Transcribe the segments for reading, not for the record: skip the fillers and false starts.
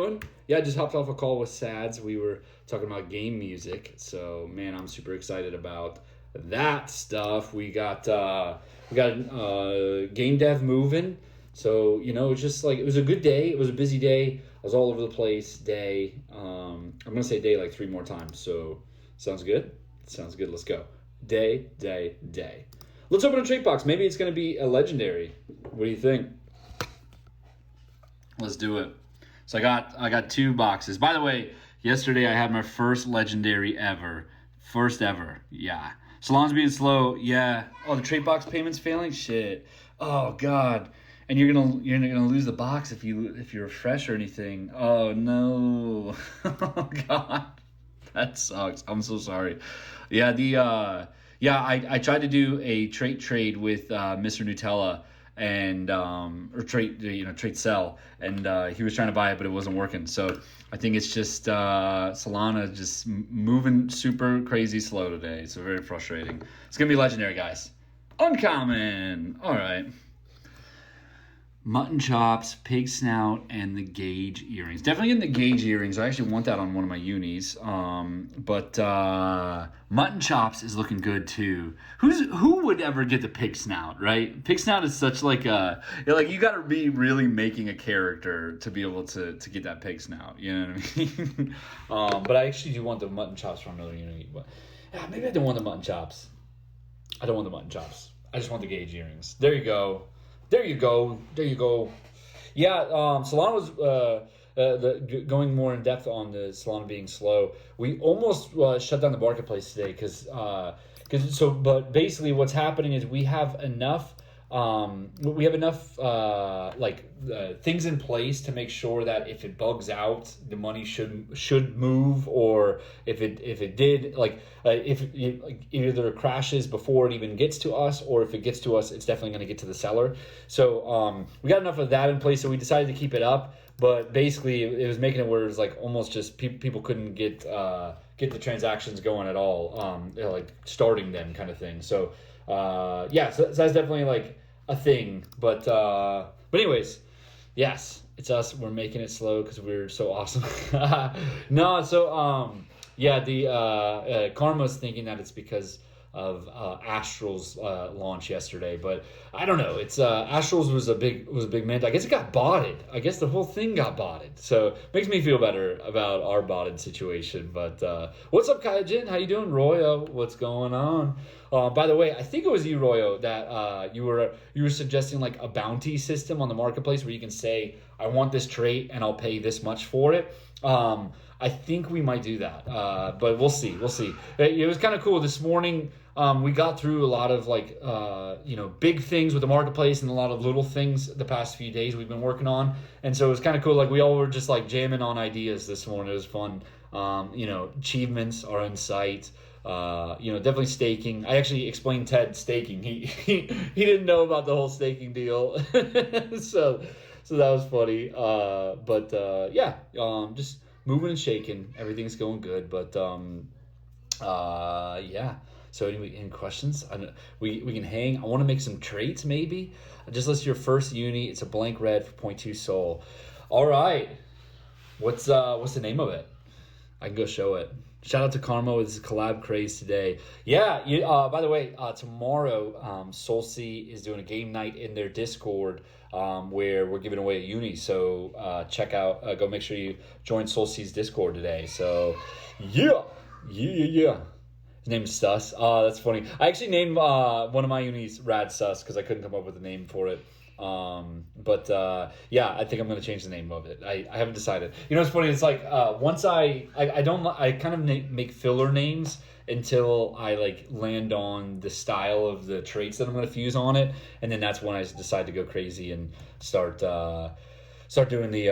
doing? Yeah, I just hopped off a call with Sads. We were talking about game music. So, man, I'm super excited about that stuff. We got game dev moving. So, it's just like, it was a good day. It was a busy day. I was all over the place day. I'm going to say day like 3 more times. So, sounds good? Sounds good. Let's go. Day. Let's open a trait box. Maybe it's going to be a legendary. What do you think? Let's do it. So I got 2 boxes. By the way, yesterday I had my first legendary ever. First ever. Yeah. Salon's being slow. Yeah. Oh, the trait box payment's failing? Shit. Oh god. And you're gonna lose the box if you refresh or anything. Oh no. Oh god. That sucks. I'm so sorry. Yeah, I tried to do a trait trade with Mr. Nutella and or trade sell, and he was trying to buy it, but it wasn't working. So I think it's just Solana just moving super crazy slow today. So very frustrating. It's gonna be legendary, guys. Uncommon. All right. Mutton chops, pig snout, and the gauge earrings. Definitely getting the gauge earrings. I actually want that on one of my unis. But mutton chops is looking good too. Who would ever get the pig snout, right? Pig snout is such like you got to be really making a character to be able to get that pig snout. You know what I mean? But I actually do want the mutton chops from another uni. But maybe I don't want the mutton chops. I don't want the mutton chops. I just want the gauge earrings. There you go. Yeah, Solana was going more in depth on the Solana being slow. We almost shut down the marketplace today but basically what's happening is we have enough things in place to make sure that if it bugs out, the money should move, or if it did, if it either crashes before it even gets to us, or if it gets to us, it's definitely going to get to the seller. So we got enough of that in place, so we decided to keep it up. But basically, it was making it where it was like almost just people couldn't get the transactions going at all, starting them kind of thing. So so that's definitely like a thing. But anyways, yes, it's us. We're making it slow because we're so awesome. The Karma's thinking that it's because of Astral's launch yesterday, but I don't know. It's Astral's was a big mint. I guess it got botted. I guess the whole thing got botted. So makes me feel better about our botted situation. But what's up, Kaijin? How you doing, Royo? What's going on? By the way, I think it was you, Royo, that you were suggesting like a bounty system on the marketplace where you can say, I want this trait and I'll pay this much for it. I think we might do that, but we'll see. It was kind of cool this morning. We got through a lot of big things with the marketplace and a lot of little things the past few days we've been working on. And so it was kind of cool. Like we all were just like jamming on ideas this morning. It was fun. Achievements are in sight. Definitely staking. I actually explained Ted staking. He didn't know about the whole staking deal. So that was funny. Just moving and shaking. Everything's going good. But So anyway, any questions? We can hang. I want to make some traits maybe. Just list your first uni. It's a blank red for 0.2 soul. All right. What's the name of it? I can go show it. Shout out to Karma with his collab craze today. Yeah. By the way, tomorrow, Solcy is doing a game night in their Discord where we're giving away a uni. So check out. Go make sure you join Solcy's Discord today. So yeah. His name's Sus. That's funny. I actually named one of my unis Rad Sus because I couldn't come up with a name for it. I think I'm going to change the name of it. I haven't decided. It's funny. It's like once I kind of make filler names until I land on the style of the traits that I'm going to fuse on it, and then that's when I decide to go crazy and start doing the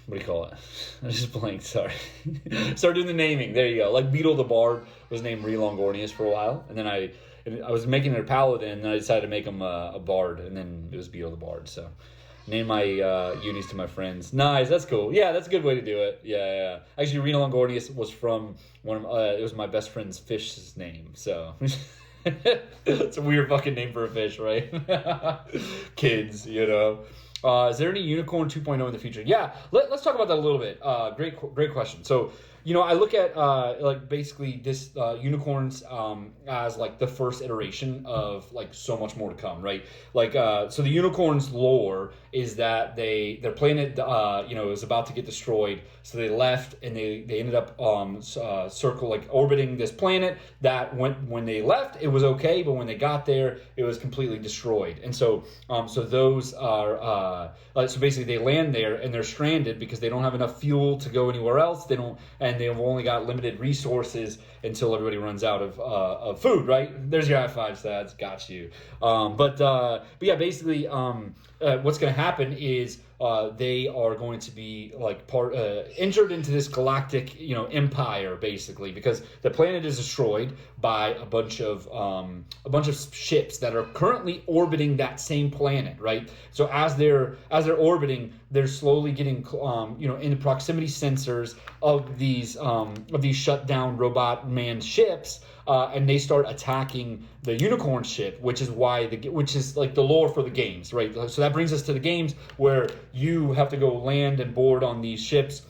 what do you call it? I just blanked, sorry. Start doing the naming. There you go. Like Beetle the Bard was named Relongornius for a while, and then I was making it a paladin, and then I decided to make him a bard, and then it was Beetle the Bard. So name my unis to my friends. Nice, that's cool. Yeah, that's a good way to do it. Yeah. Actually, Relongornius was from it was my best friend's fish's name. So it's a weird fucking name for a fish, right? Kids, Is there any Unicorn 2.0 in the future? Yeah, let's talk about that a little bit. Great question. So, I look at like basically this unicorns as like the first iteration of like so much more to come, right? Like so the unicorns lore is that their planet is about to get destroyed, so they left and they ended up orbiting this planet that when they left it was okay, but when they got there it was completely destroyed. And so those are so basically they land there and they're stranded because they don't have enough fuel to go anywhere else. They've only got limited resources until everybody runs out of food, right? There's your high five, Sads. Got you. But yeah, basically, what's going to happen is they are going to be like entered into this galactic, empire, basically, because the planet is destroyed by a bunch of ships that are currently orbiting that same planet, right? So as they're orbiting, they're slowly getting in the proximity sensors of these shut down robot manned ships, and they start attacking the unicorn ship, which is like the lore for the games, right? So that brings us to the games where you have to go land and board on these ships,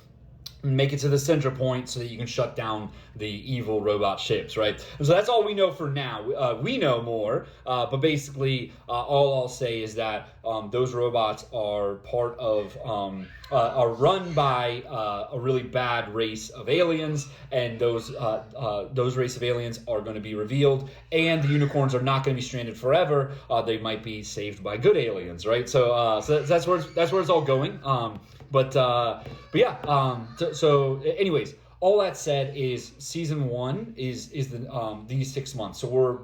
make it to the center point so that you can shut down the evil robot ships, right? And so that's all we know for now. We know more, but basically all I'll say is that those robots are part of are run by a really bad race of aliens, and those race of aliens are going to be revealed, and the unicorns are not going to be stranded forever. They might be saved by good aliens, right? So that's where it's all going. But yeah. So anyways, all that said is season 1 is these 6 months. So we're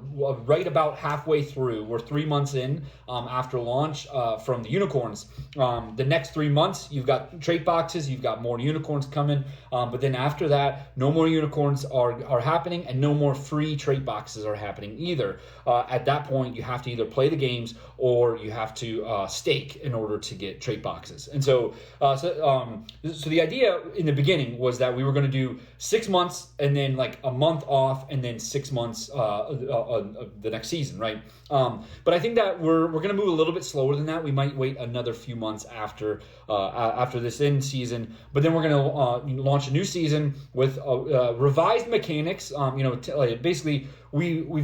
right about halfway through. We're 3 months in after launch from the unicorns. The next 3 months, you've got trait boxes, you've got more unicorns coming. But then after that, no more unicorns are happening, and no more free trait boxes are happening either. At that point, you have to either play the games or you have to stake in order to get trait boxes. And so the idea in the beginning was that we were going to do 6 months and then like a month off and then 6 months the next season, right? But I think that we're going to move a little bit slower than that. We might wait another few months after this end season, but then we're going to launch a new season with revised mechanics. Basically we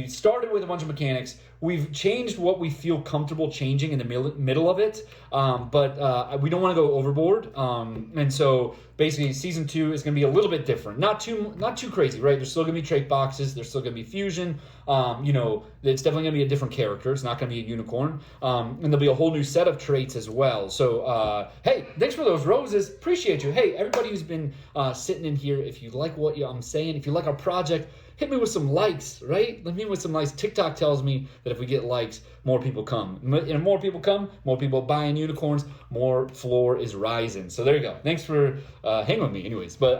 started with a bunch of mechanics. We've changed what we feel comfortable changing in the middle of it, but we don't want to go overboard. And so basically, season 2 is going to be a little bit different. Not too crazy, right? There's still going to be trait boxes. There's still going to be fusion. It's definitely going to be a different character. It's not going to be a unicorn. And there'll be a whole new set of traits as well. So, hey, thanks for those roses. Appreciate you. Hey, everybody who's been sitting in here, if you like what I'm saying, if you like our project, hit me with some likes, right? Let me with some likes. TikTok tells me that if we get likes, more people come. And more people come, more people buying unicorns, more floor is rising. So there you go. Thanks for hanging with me anyways. But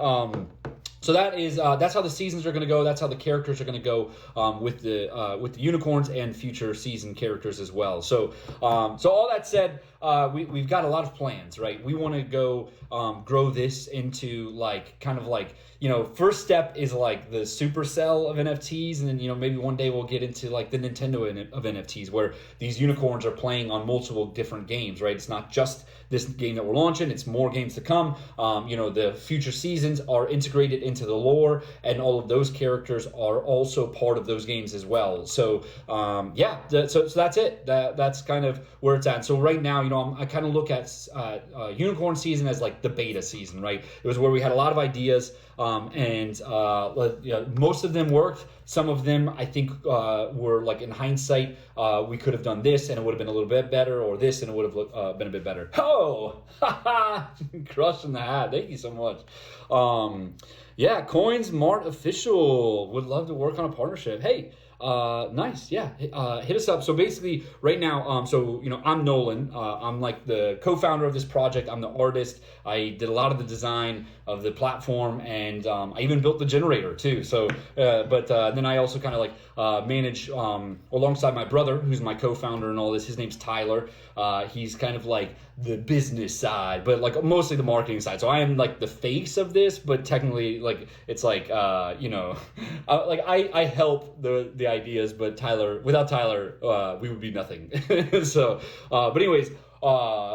so that's how the seasons are going to go. That's how the characters are going to go with the unicorns and future season characters as well. So all that said, we've got a lot of plans, right? We want to go grow this into first step is like the Supercell of NFTs, and then maybe one day we'll get into like the Nintendo of NFTs, where these unicorns are playing on multiple different games, right? It's not just this game that we're launching, it's more games to come. The future seasons are integrated into the lore, and all of those characters are also part of those games as well. So so that's it. That's kind of where it's at. So right now, I kind of look at unicorn season as like the beta season, right? It was where we had a lot of ideas, and most of them worked. Some of them I think were like, in hindsight, we could have done this and it would have been a little bit better, or this and it would have been a bit better. Oh, crushing the hat. Thank you so much. Coins Mart official would love to work on a partnership. Hey, nice. Yeah. Hit us up. So basically right now, I'm Nolan. I'm like the co-founder of this project. I'm the artist. I did a lot of the design of the platform, and I even built the generator too. So, but then I also kind of like manage alongside my brother, who's my co-founder and all this. His name's Tyler. He's kind of like the business side, but like mostly the marketing side. So I am like the face of this, but technically like it's like like I help the ideas, but without Tyler, we would be nothing. So, but anyways.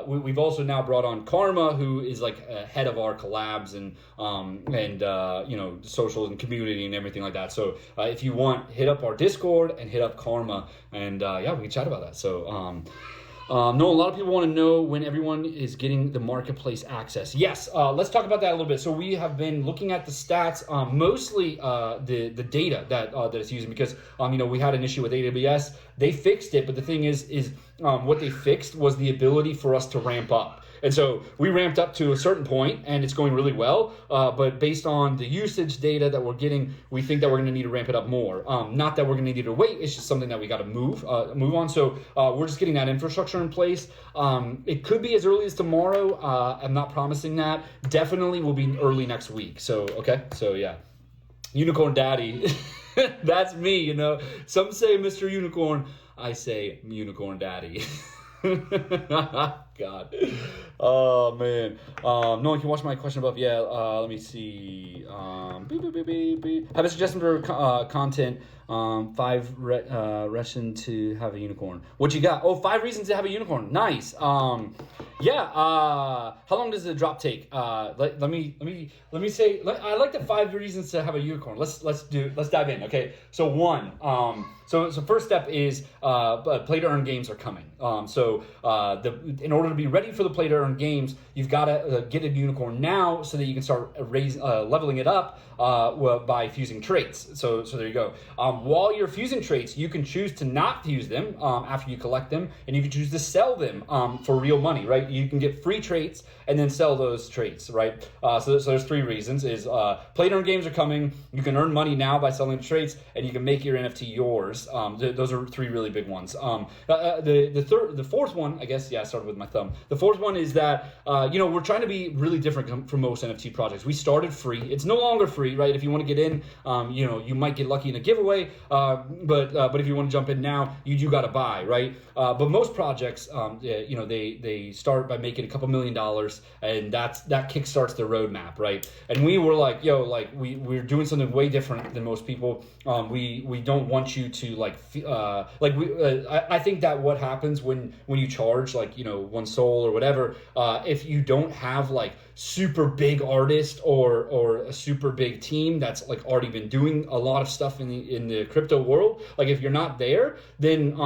we've also now brought on Karma, who is like head of our collabs and social and community and everything like that. So if you want, hit up our Discord and hit up Karma, and we can chat about that. So no, a lot of people want to know when everyone is getting the marketplace access. Yes, let's talk about that a little bit. So we have been looking at the stats, mostly the data that it's using, because we had an issue with AWS. They fixed it, but the thing is what they fixed was the ability for us to ramp up. And so we ramped up to a certain point, and it's going really well. But based on the usage data that we're getting, we think that we're going to need to ramp it up more. Not that we're going to need to wait. It's just something that we got to move on. So we're just getting that infrastructure in place. It could be as early as tomorrow. I'm not promising that. Definitely will be early next week. So, okay. So, yeah. Unicorn Daddy. That's me, Some say Mr. Unicorn. I say Unicorn Daddy. God. Oh, man. No one can watch my question above. Yeah, let me see. Have a suggestion for content. 5 reasons to have a unicorn. What you got? Oh, 5 reasons to have a unicorn. Nice. How long does the drop take? Let me say. I like the 5 reasons to have a unicorn. Let's dive in. Okay. So 1. So first step is play to earn games are coming. In order to be ready for the play to earn games, you've got to get a unicorn now so that you can start leveling it up by fusing traits. So there you go. While you're fusing traits, you can choose to not fuse them after you collect them, and you can choose to sell them for real money, right? You can get free traits and then sell those traits, right? So there's 3 reasons. Is play to earn games are coming. You can earn money now by selling traits, and you can make your NFT yours. Those are 3 really big ones. The 4th one, I guess, I started with my thumb. The 4th one is that, we're trying to be really different from most NFT projects. We started free. It's no longer free, right? If you want to get in, you might get lucky in a giveaway, but if you want to jump in now, you do got to buy, right? But most projects, they start by making a couple $1 million, and that kickstarts their roadmap, right? And we were like, we're doing something way different than most people. We don't want you to I think that what happens when you charge 1 soul or whatever, if you don't have super big artist or a super big team that's already been doing a lot of stuff in the crypto world, if you're not there, then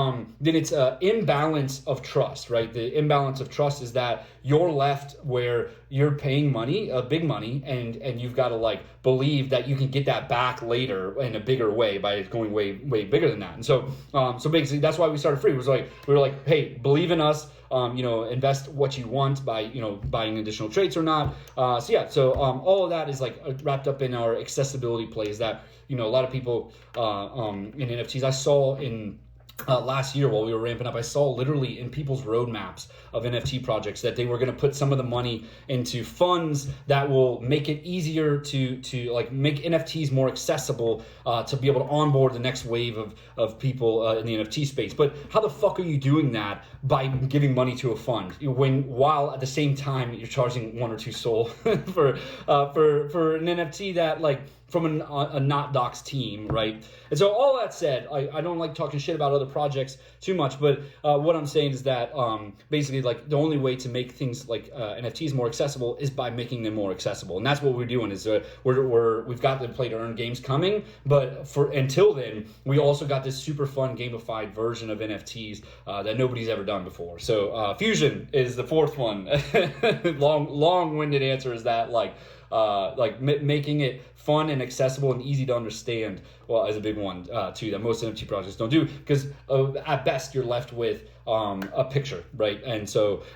it's an imbalance of trust, right? The imbalance of trust is that you're left where you're paying money, big money, and you've got to believe that you can get that back later in a bigger way by going way bigger than that. And so basically that's why we started free. We were like, hey, believe in us. Invest what you want by buying additional traits or not. So all of that is wrapped up in our accessibility plays that a lot of people in NFTs I saw in. Last year while we were ramping up, I saw literally in people's roadmaps of NFT projects that they were going to put some of the money into funds that will make it easier to make NFTs more accessible to be able to onboard the next wave of people in the NFT space. But how the fuck are you doing that by giving money to a fund while at the same time you're charging 1 or 2 soul for an NFT that from a not docs team, right? And so all that said, I don't like talking shit about other projects too much, but what I'm saying is that basically the only way to make things NFTs more accessible is by making them more accessible, and that's what we're doing. Is we've got the play to earn games coming, but until then, we also got this super fun gamified version of NFTs that nobody's ever done before. So fusion is the 4th one. Long-winded answer is that making it fun and accessible and easy to understand, is a big one too that most NFT projects don't do, because at best you're left with a picture, right? And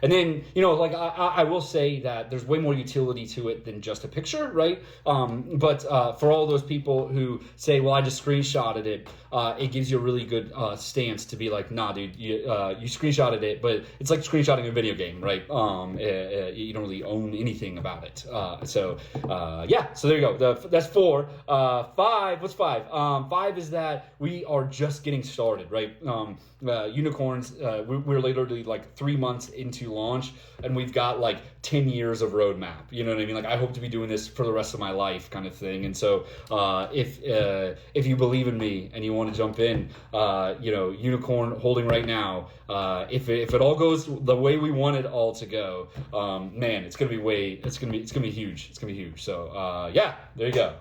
then I will say that there's way more utility to it than just a picture, right? But for all those people who say, well, I just screenshotted it, it gives you a really good stance to be like, nah, dude, you screenshotted it, but it's like screenshotting a video game, right? You don't really own anything about it. So there you go. That's 4. 5. What's 5? 5 is that we are just getting started, right? Unicorns, we're literally like 3 months into launch, and we've got like 10 years of roadmap. You know what I mean? Like, I hope to be doing this for the rest of my life, kind of thing. And so, if you believe in me and you want to jump in, Unicorn holding right now. If it all goes the way we want it all to go, man, it's gonna be huge. It's gonna be huge. So there you go.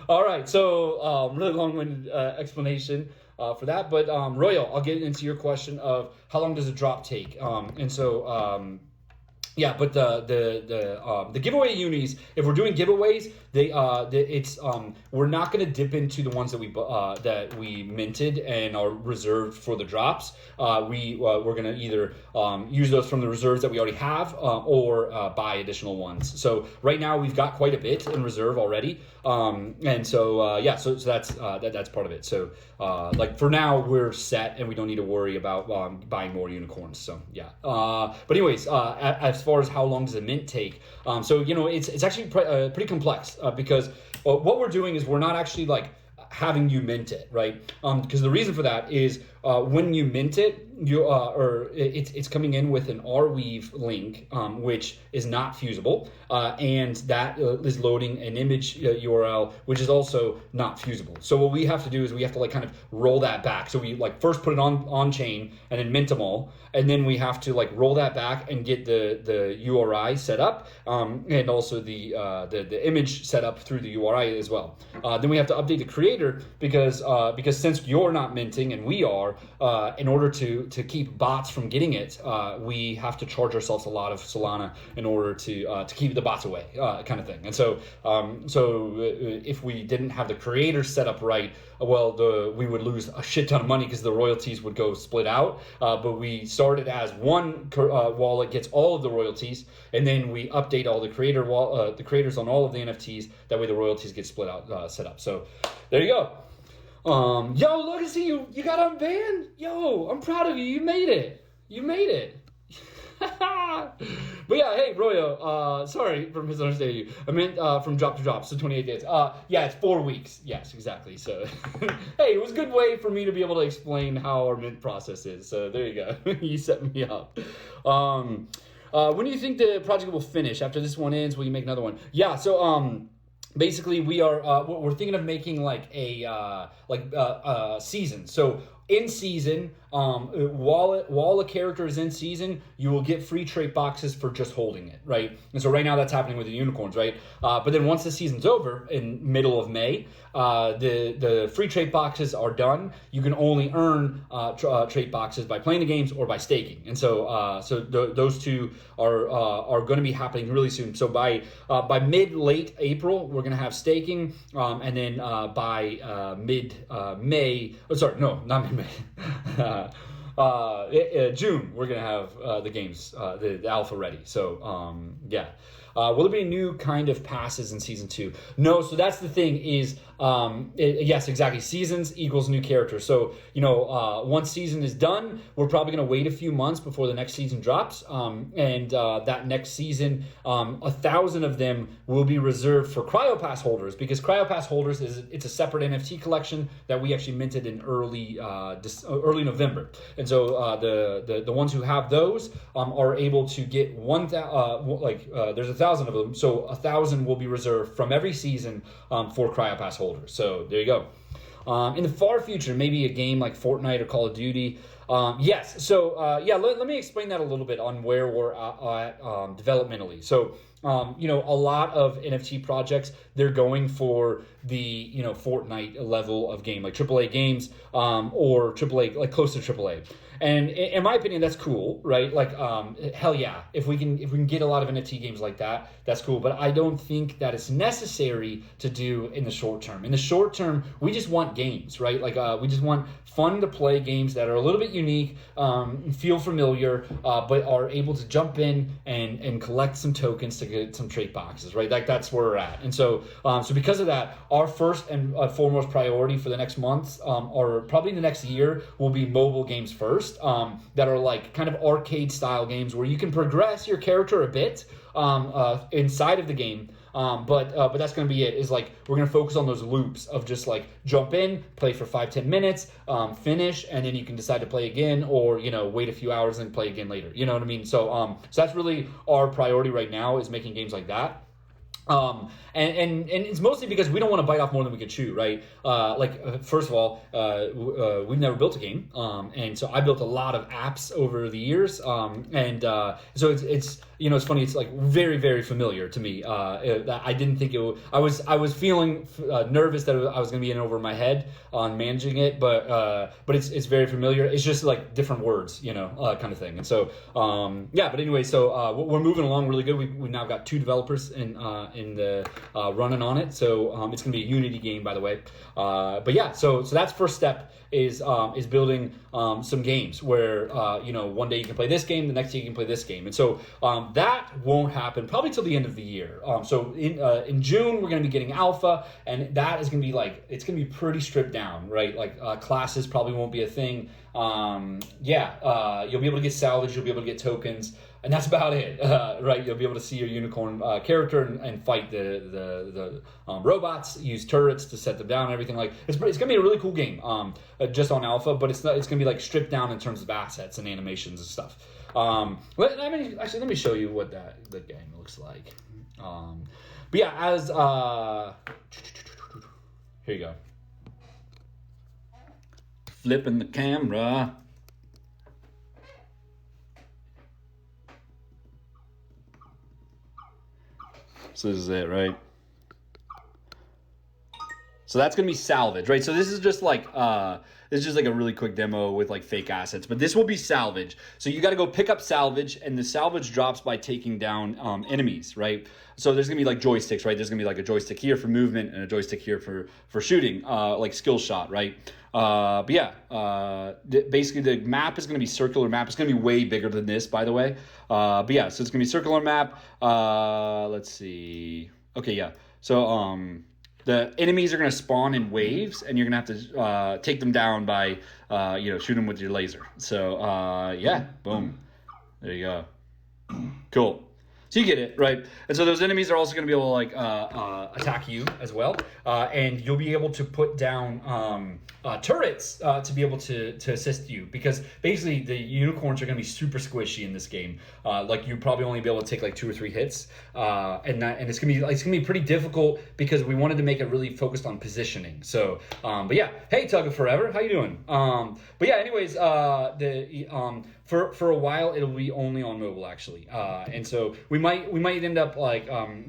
All right. So really long-winded explanation for that, but Royal, I'll get into your question of how long does a drop take, and so. Yeah, but the giveaway unis, if we're doing giveaways, we're not going to dip into the ones that we minted and are reserved for the drops. We're going to either use those from the reserves that we already have, or buy additional ones. So right now we've got quite a bit in reserve already, and so so that's part of it. So like for now we're set and we don't need to worry about buying more unicorns. So yeah, but anyways, as far as how long does a mint take, so it's actually pretty complex, because what we're doing is we're not actually like having you mint it, right? Because the reason for that is when you mint it, it's coming in with an Rweave link, which is not fusible, and that is loading an image URL, which is also not fusible. So what we have to do is we have to like kind of roll that back. So we like first put it on chain and then mint them all, and then we have to like roll that back and get the URI set up, and also the image set up through the URI as well. Then we have to update the creator because since you're not minting and we are, in order to keep bots from getting it, we have to charge ourselves a lot of Solana in order to keep the bots away, kind of thing. And so if we didn't have the creator set up right, we would lose a shit ton of money because the royalties would go split out. But we started as one wallet gets all of the royalties, and then we update all the creators on all of the NFTs. That way the royalties get split out, set up. So there you go. Yo, look, I see you got unbanned. Yo, I'm proud of you. You made it. But yeah, hey, Royo, sorry for misunderstanding you. I meant from drop to drop, so 28 days. Yeah, it's 4 weeks. Yes, exactly. So, hey, it was a good way for me to be able to explain how our mint process is. So there you go. You set me up. When do you think the project will finish? After this one ends, will you make another one? Yeah, so basically we're thinking of making like a season. So in season, while a character is in season, you will get free trait boxes for just holding it, right? And so right now that's happening with the unicorns, right? But then once the season's over in middle of May, the free trait boxes are done. You can only earn trait boxes by playing the games or by staking. And so those two are going to be happening really soon. So by late April, we're going to have staking, and then by May, not mid-May. June, we're gonna have the games, the alpha ready. So will there be a new kind of passes in season 2? No. So that's the thing is, yes, exactly. Seasons equals new characters. So once season is done, we're probably gonna wait a few months before the next season drops, and that next season, 1,000 of them will be reserved for CryoPass holders, because CryoPass holders it's a separate NFT collection that we actually minted in early November, and so the ones who have those are able to get there's 1,000 of them, so 1,000 will be reserved from every season for CryoPass holders. So there you go. In the far future, maybe a game like Fortnite or Call of Duty. Yes. So let me explain that a little bit on where we're at developmentally. So a lot of NFT projects, they're going for the Fortnite level of game, like AAA games, or AAA, like close to AAA. And in my opinion, that's cool, right? Like, hell yeah, if we can get a lot of NFT games like that, that's cool. But I don't think that it's necessary to do in the short term. In the short term, we just want games, right? Like, we just want fun to play games that are a little bit unique, feel familiar, but are able to jump in and collect some tokens to get some trait boxes, right? Like, that's where we're at. And so because of that, our first and foremost priority for the next month, or probably the next year, will be mobile games first. That are like kind of arcade style games where you can progress your character a bit inside of the game, But that's going to be it. Is like we're going to focus on those loops of just like jump in, play for 5-10 minutes, finish, and then you can decide to play again, or wait a few hours and play again later. You know what I mean? So that's really our priority right now, is making games like that. And it's mostly because we don't want to bite off more than we can chew, right? First of all, we've never built a game, and so I built a lot of apps over the years, so it's it's funny. It's like very, very familiar to me. I didn't think it would. I was feeling nervous that I was going to be in over my head on managing it, but it's very familiar. It's just like different words, kind of thing. And so but anyway, so we're moving along really good. We've now got 2 developers in the running on it, so it's going to be a Unity game, by the way. But yeah, so that's first step is building some games where one day you can play this game, the next day you can play this game, and so that won't happen probably till the end of the year. So in June we're going to be getting alpha, and that is going to be it's going to be pretty stripped down, right? Like classes probably won't be a thing. You'll be able to get salvage, you'll be able to get tokens, and that's about it, right? You'll be able to see your unicorn character and fight the robots, use turrets to set them down and everything. It's going to be a really cool game, just on alpha, but it's going to be like stripped down in terms of assets and animations and stuff. Let me show you what the game looks like. But yeah, as here you go. Flipping the camera. So this is it, right? So that's gonna be salvage, right? So this is just like a really quick demo with like fake assets, but this will be salvage. So you got to go pick up salvage, and the salvage drops by taking down enemies, right? So there's gonna be like joysticks, right? There's gonna be like a joystick here for movement and a joystick here for shooting, like skill shot, right? Basically the map is gonna be circular map. It's gonna be way bigger than this, by the way. So it's gonna be circular map. Let's see. Okay, yeah. So the enemies are going to spawn in waves, and you're going to have to take them down by, shoot them with your laser. So, boom. There you go. Cool. So you get it, right? And so those enemies are also going to be able to attack you as well, and you'll be able to put down turrets to be able to assist you, because basically the unicorns are going to be super squishy in this game. You probably only be able to take like 2 or 3 hits, and it's going to be pretty difficult because we wanted to make it really focused on positioning. So, hey Tug of Forever, how you doing? Anyways, for a while it'll be only on mobile actually, and so we might end up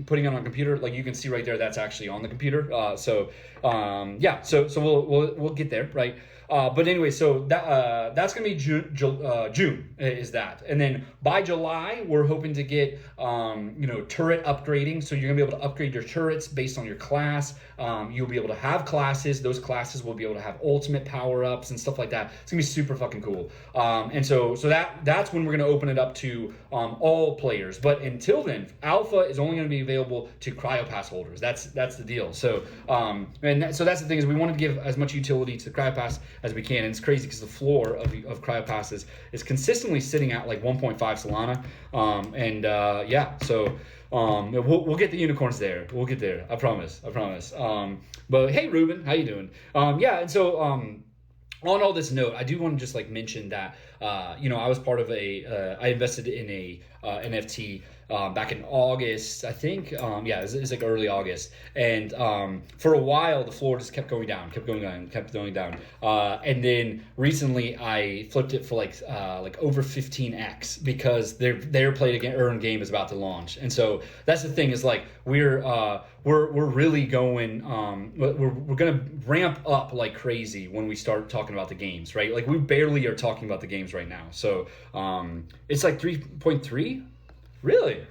putting it on a computer. Like you can see right there, that's actually on the computer. So we'll get there, right? But anyway, so that's gonna be June is that, and then by July we're hoping to get turret upgrading. So you're gonna be able to upgrade your turrets based on your class. You'll be able to have classes. Those classes will be able to have ultimate power ups and stuff like that. It's gonna be super fucking cool. And so that's when we're gonna open it up to all players. But until then, alpha is only gonna be available to CryoPass holders. That's the deal. So so that's the thing, is we want to give as much utility to CryoPass as we can. And it's crazy because the floor of CryoPass is consistently sitting at like 1.5 Solana. So we'll get the unicorns there. We'll get there. I promise. But hey, Ruben, how you doing? And so on all this note, I do want to just mention that I was part of I invested in a NFT back in August, I think. It's like early August, and for a while the floor just kept going down, and then recently I flipped it for like over 15x because their play to earn game is about to launch. And so that's the thing, is we're really going we're gonna ramp up like crazy when we start talking about the games, right? Like we barely are talking about the games right now. So it's like 3.3. Really?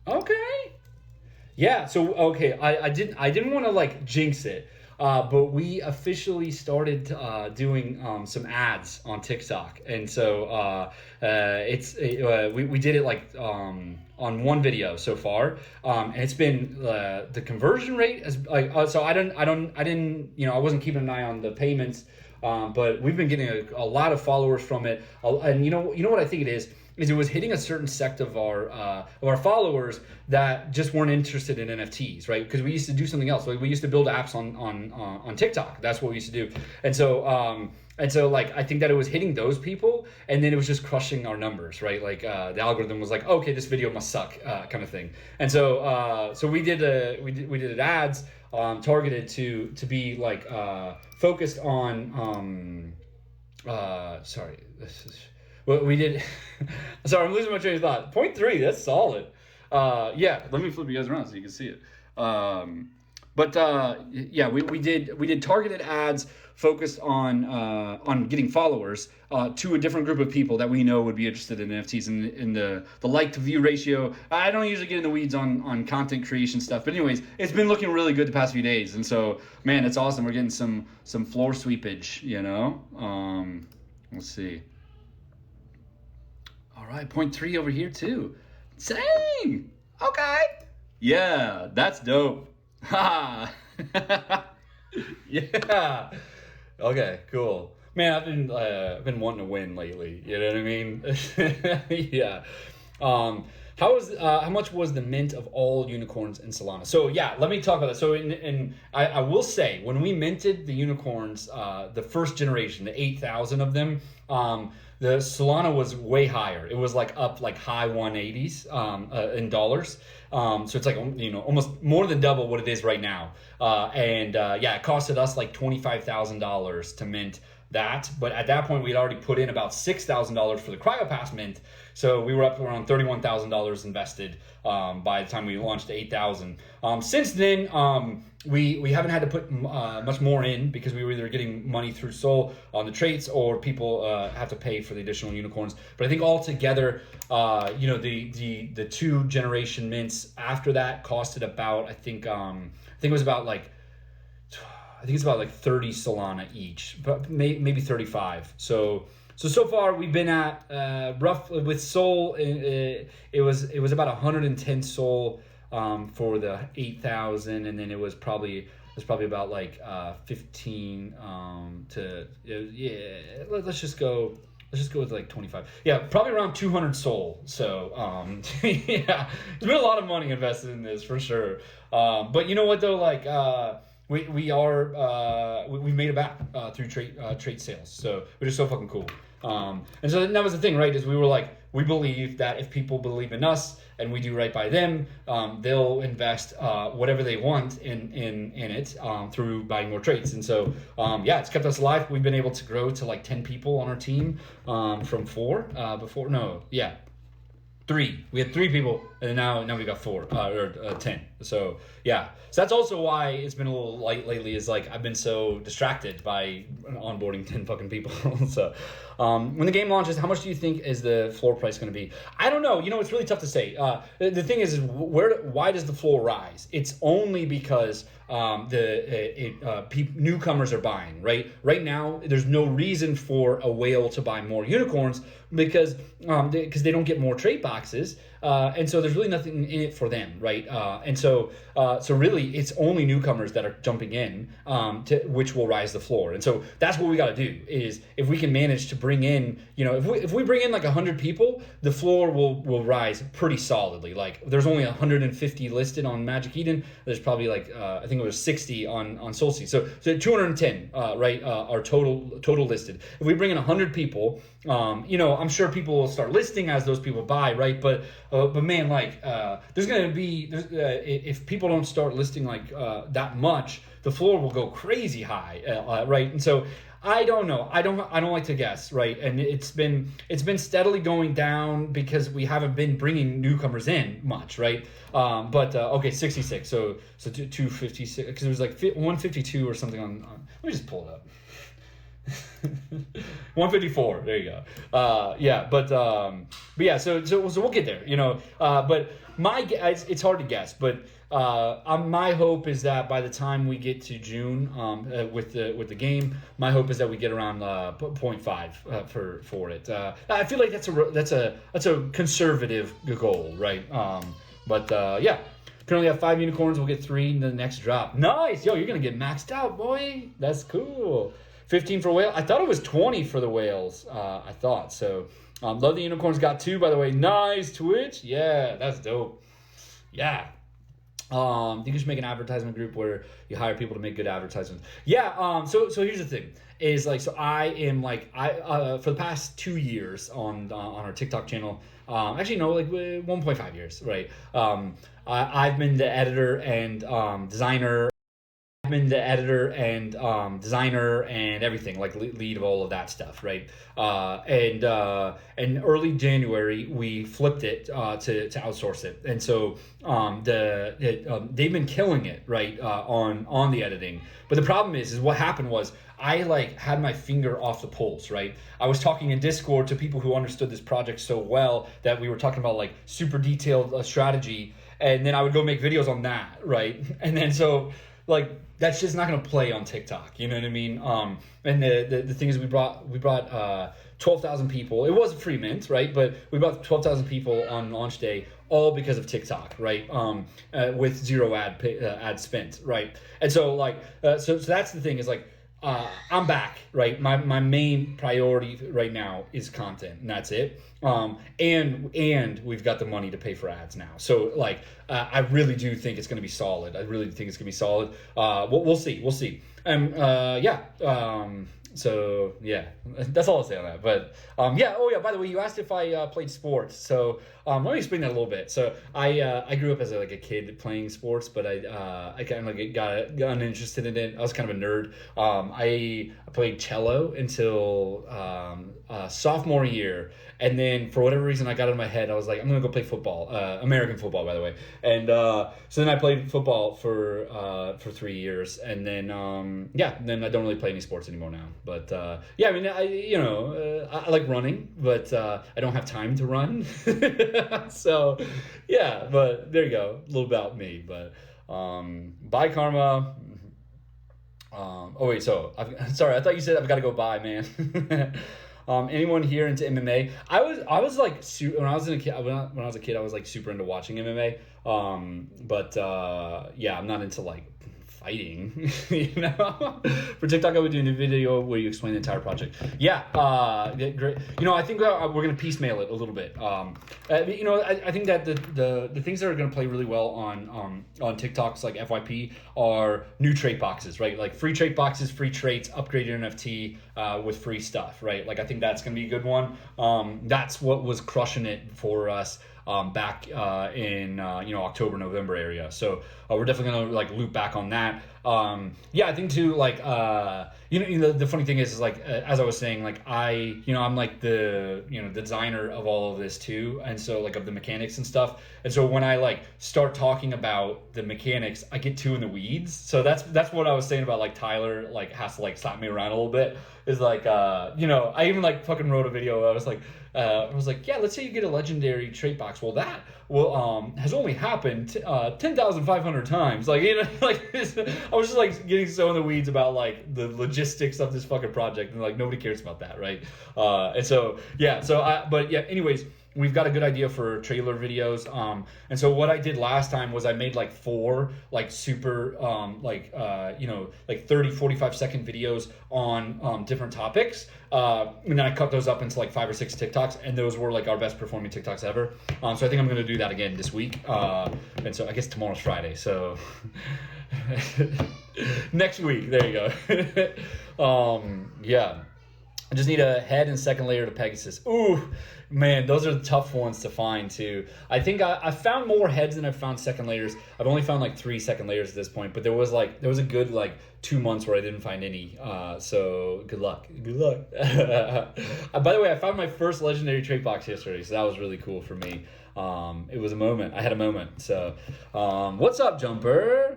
Okay. Yeah. So okay, I didn't want to jinx it, but we officially started doing some ads on TikTok, and so we did it on one video so far, and it's been the conversion rate is so I wasn't keeping an eye on the payments, but we've been getting a lot of followers from it, and you know what I think it is is it was hitting a certain sect of our followers that just weren't interested in NFTs, right? Because we used to do something else. Like we used to build apps on TikTok. That's what we used to do. And so like I think that it was hitting those people, and then it was just crushing our numbers, right? Like the algorithm was like, okay, this video must suck, kind of thing. And so we did ads targeted to be like focused on sorry, this is what we did. Sorry, I'm losing my train of thought. Point 3, that's solid. Yeah, let me flip you guys around so you can see it. Yeah, we did targeted ads focused on getting followers to a different group of people that we know would be interested in NFTs. And the like to view ratio, I don't usually get in the weeds on content creation stuff, but anyways, it's been looking really good the past few days. And so, man, it's awesome. We're getting some floor sweepage, you know. Let's see. All right, point 3 over here too. Dang. Okay. Yeah, that's dope. Ha. Yeah. Okay, cool. Man, I've been wanting to win lately. You know what I mean? Yeah. How much was the mint of all unicorns in Solana? So yeah, let me talk about that. So I will say, when we minted the unicorns, the first generation, the 8,000 of them, the Solana was way higher. It was like up like high 180s in dollars. So it's like, you know, almost more than double what it is right now. Yeah, it costed us like $25,000 to mint that. But at that point, we'd already put in about $6,000 for the CryoPass mint. So we were up around $31,000 invested by the time we launched 8,000. Since then, we haven't had to put much more in because we were either getting money through Sol on the traits, or people have to pay for the additional unicorns. But I think altogether, you know, the 2 generation mints after that costed about, I think it was about like, I think it's about like 30 Solana each, but maybe 35. So far we've been at roughly with Sol. It was about 110 Sol for the 8,000, and then it was probably about like 15 Let's just go with like 25. Yeah, probably around 200 Sol. So yeah, there's been a lot of money invested in this for sure. But you know what though, like. We've made it back through trait sales, so which is so fucking cool. And so that was the thing, right? Is we were like, we believe that if people believe in us and we do right by them, they'll invest whatever they want in it through buying more traits. And so yeah, it's kept us alive. We've been able to grow to like 10 people on our team from 4 before. No, yeah. 3. We had 3 people, and now we got 4 or 10. So yeah, so that's also why it's been a little light lately. Is like I've been so distracted by onboarding 10 fucking people. So when the game launches, how much do you think is the floor price going to be? I don't know. You know, it's really tough to say. The thing is why does the floor rise? It's only because newcomers are buying, right? Right now, there's no reason for a whale to buy more unicorns because they don't get more trait boxes, and so there's really nothing in it for them, right? And so really, it's only newcomers that are jumping in, which will rise the floor. And so that's what we got to do. Is if we can manage to bring in, you know, if we bring in like 100 people, the floor will rise pretty solidly. Like there's only 150 listed on Magic Eden. There's probably like I think it was 60 on Solstice. So 210, right, are total listed. If we bring in 100 people, you know, I'm sure people will start listing as those people buy, right? But man, like there's gonna be if people don't start listing like that much, the floor will go crazy high, right? And so I don't know. I don't like to guess, right? And it's been steadily going down because we haven't been bringing newcomers in much, right? Okay, 66. So 256 because it was like 152 or something on. Let me just pull it up. 154. There you go. Yeah, but yeah. So we'll get there. You know. But it's hard to guess, but. My hope is that by the time we get to June with the game, my hope is that we get around 0.5 for it. I feel like that's a conservative goal, right? Yeah, currently have 5 unicorns. We'll get 3 in the next drop. Nice, yo, you're gonna get maxed out, boy. That's cool. 15 for whale. I thought it was 20 for the whales. I thought so. Love the Unicorns got 2, by the way. Nice, Twitch. Yeah, that's dope. Yeah. I think you should make an advertisement group where you hire people to make good advertisements. Yeah. So here's the thing. Is like, so I am like, for the past 2 years on our TikTok channel, actually no, like 1.5 years, right? I've been the editor and designer. I've been the editor and designer and everything, like lead of all of that stuff, right? And early January we flipped it to outsource it, and so they've been killing it, right, on the editing. But the problem is what happened was I like had my finger off the pulse, right? I was talking in Discord to people who understood this project so well that we were talking about like super detailed strategy, and then I would go make videos on that, right? And then so like that's just not gonna play on TikTok, you know what I mean? And the thing is we brought 12,000 people. It was a free mint, right? But we brought 12,000 people on launch day, all because of TikTok, right? With zero ad spent, right? And so like so that's the thing is like. I'm back, right? My main priority right now is content, and that's it. And we've got the money to pay for ads now. So like, I really do think it's going to be solid. I really think it's going to be solid. We'll see. And yeah. So yeah, that's all I'll say on that. But yeah. Oh yeah. By the way, you asked if I played sports. So let me explain that a little bit. So I grew up as a kid playing sports, but I kind of like got uninterested in it. I was kind of a nerd. I played cello until sophomore year, and then for whatever reason I got in my head. I was like, I'm gonna go play football, American football, by the way. And so then I played football for 3 years, and then then I don't really play any sports anymore now. But yeah, I mean, I like running, but I don't have time to run. So yeah, but there you go, a little about me. But bye Karma. Oh wait, sorry, I thought you said I've got to go bye, man. Anyone here into MMA? I was like when I was a kid I was like super into watching MMA. But yeah, I'm not into like fighting. You know, for TikTok I would do a video where you explain the entire project. Yeah, great. You know, I think we're gonna piecemeal it a little bit. You know, I think that the things that are gonna play really well on TikToks like FYP are new trait boxes, right? Like free trait boxes, free traits, upgrade your NFT with free stuff, right? Like I think that's gonna be a good one. That's what was crushing it for us back in October, November area. So we're definitely gonna like loop back on that. Yeah, I think too, like the funny thing is like as I was saying, like I'm like the designer of all of this too, and so like of the mechanics and stuff. And so when I like start talking about the mechanics, I get too in the weeds. So that's what I was saying about like Tyler like has to like slap me around a little bit. Is like I even like fucking wrote a video where I was like, yeah, let's say you get a legendary trait box. Well, that has only happened 10,500 times. Like, like I was just like getting so in the weeds about like the logistics of this fucking project, and like nobody cares about that, right? And so yeah, but yeah, anyways. We've got a good idea for trailer videos. And so what I did last time was I made like 4 like super like 30, 45 second videos on different topics. And then I cut those up into like 5 or 6 TikToks, and those were like our best performing TikToks ever. So I think I'm gonna do that again this week. And so I guess tomorrow's Friday. So next week, there you go. Yeah. I just need a head and second layer to Pegasus. Ooh, man, those are the tough ones to find too. I think I found more heads than I've found second layers. I've only found like 3 second layers at this point, but there was a good like 2 months where I didn't find any. So good luck. Good luck. By the way, I found my first legendary trait box yesterday, so that was really cool for me. It was a moment. I had a moment. So what's up, Jumper?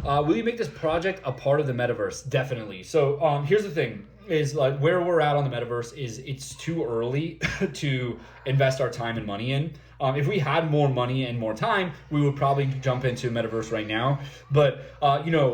Will you make this project a part of the metaverse? Definitely. So here's the thing. Is like where we're at on the metaverse is it's too early to invest our time and money in. If we had more money and more time, we would probably jump into metaverse right now. But